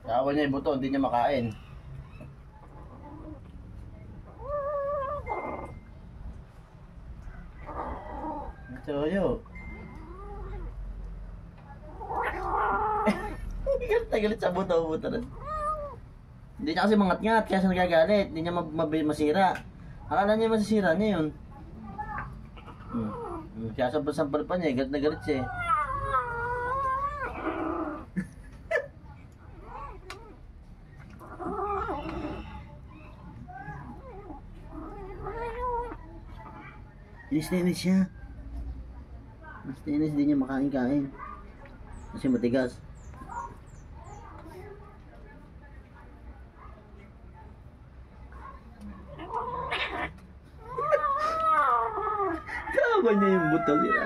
Kawan niya yung buto, hindi niya makain. Toyo. Galit sa buto-buto rin. Hindi niya kasi mangat-ngat, kaya siya nagagalit. Hindi niya masira. Akala niya masisira niya yun. Kaya sampal-sampal pa niya, galit na galit siya eh. Inis na inis siya. Inis na inis, hindi niya makain-kain. Kasi matigas. Kawan niya yung buto sila.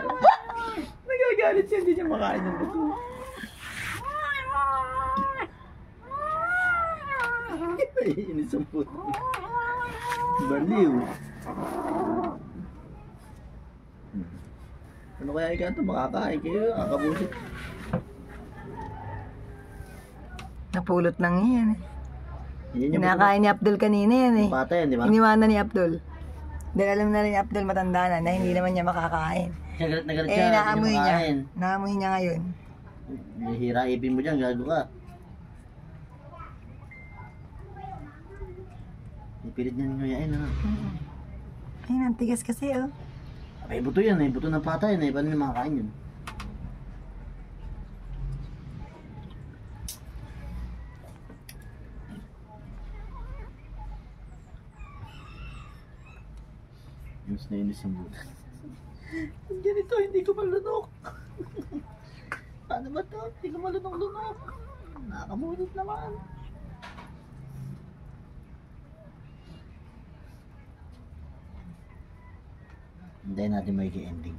Nagagalit siya, hindi niya makain yung buto. Inis ang buto. Baliw. Ano kaya ikaw ito? Makakain kayo, kakabusit. Napulot lang yan eh. Kinakain ni Abdul kanina yan eh. Pata yan, di ba? Iniwanan ni Abdul. Dahil alam na rin ni Abdul matanda na hindi naman niya makakain. Galit na galit siya, naamoy niya. Naamoy niya ngayon. Hira ipin mo dyan, gago ka. Ipilit niya ninyo yain, ano? Ayun, ang tigas kasi oh. Ay, buto yan eh. Buto ng pata yan eh. Paano niya makakain yun? Inis na inis ang buto. Ganito, hindi ko malunok. Paano ba to? Hindi ko malunok-lunok. Nakakabunot naman. Hindi natin may ending.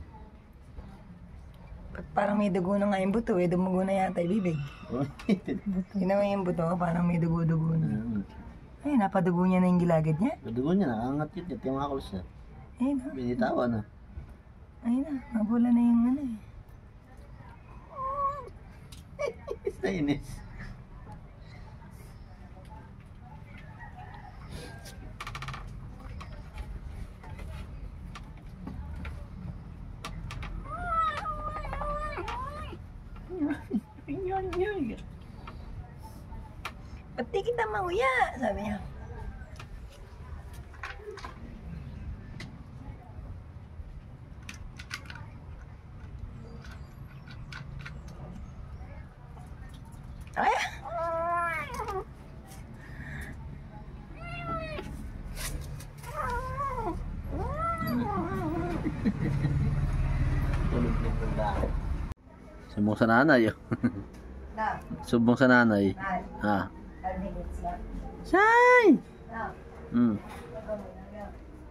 Parang may dugo na nga yung buto eh. Dumugo na yata yung bibig. Yun naman yung buto, parang may dugo-dugo na. Ay, napadugo niya na yung gilagid niya. Padugo niya, nakangat yun. Ito yung mga kulos niya. Ayun na. Binitawan na. Ayun na, mabula na yung ano eh. Inis na inis. Pati kita mauya, sabi niya. Ay! Sumbong sa nanay. Sumbong sa nanay. Ha. Say!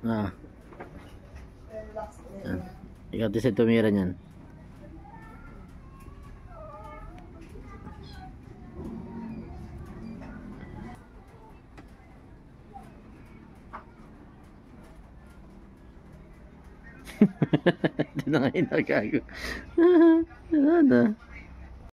Ah. Ikaw din tumira niyan. Ito na nga yung nagago. Ano na?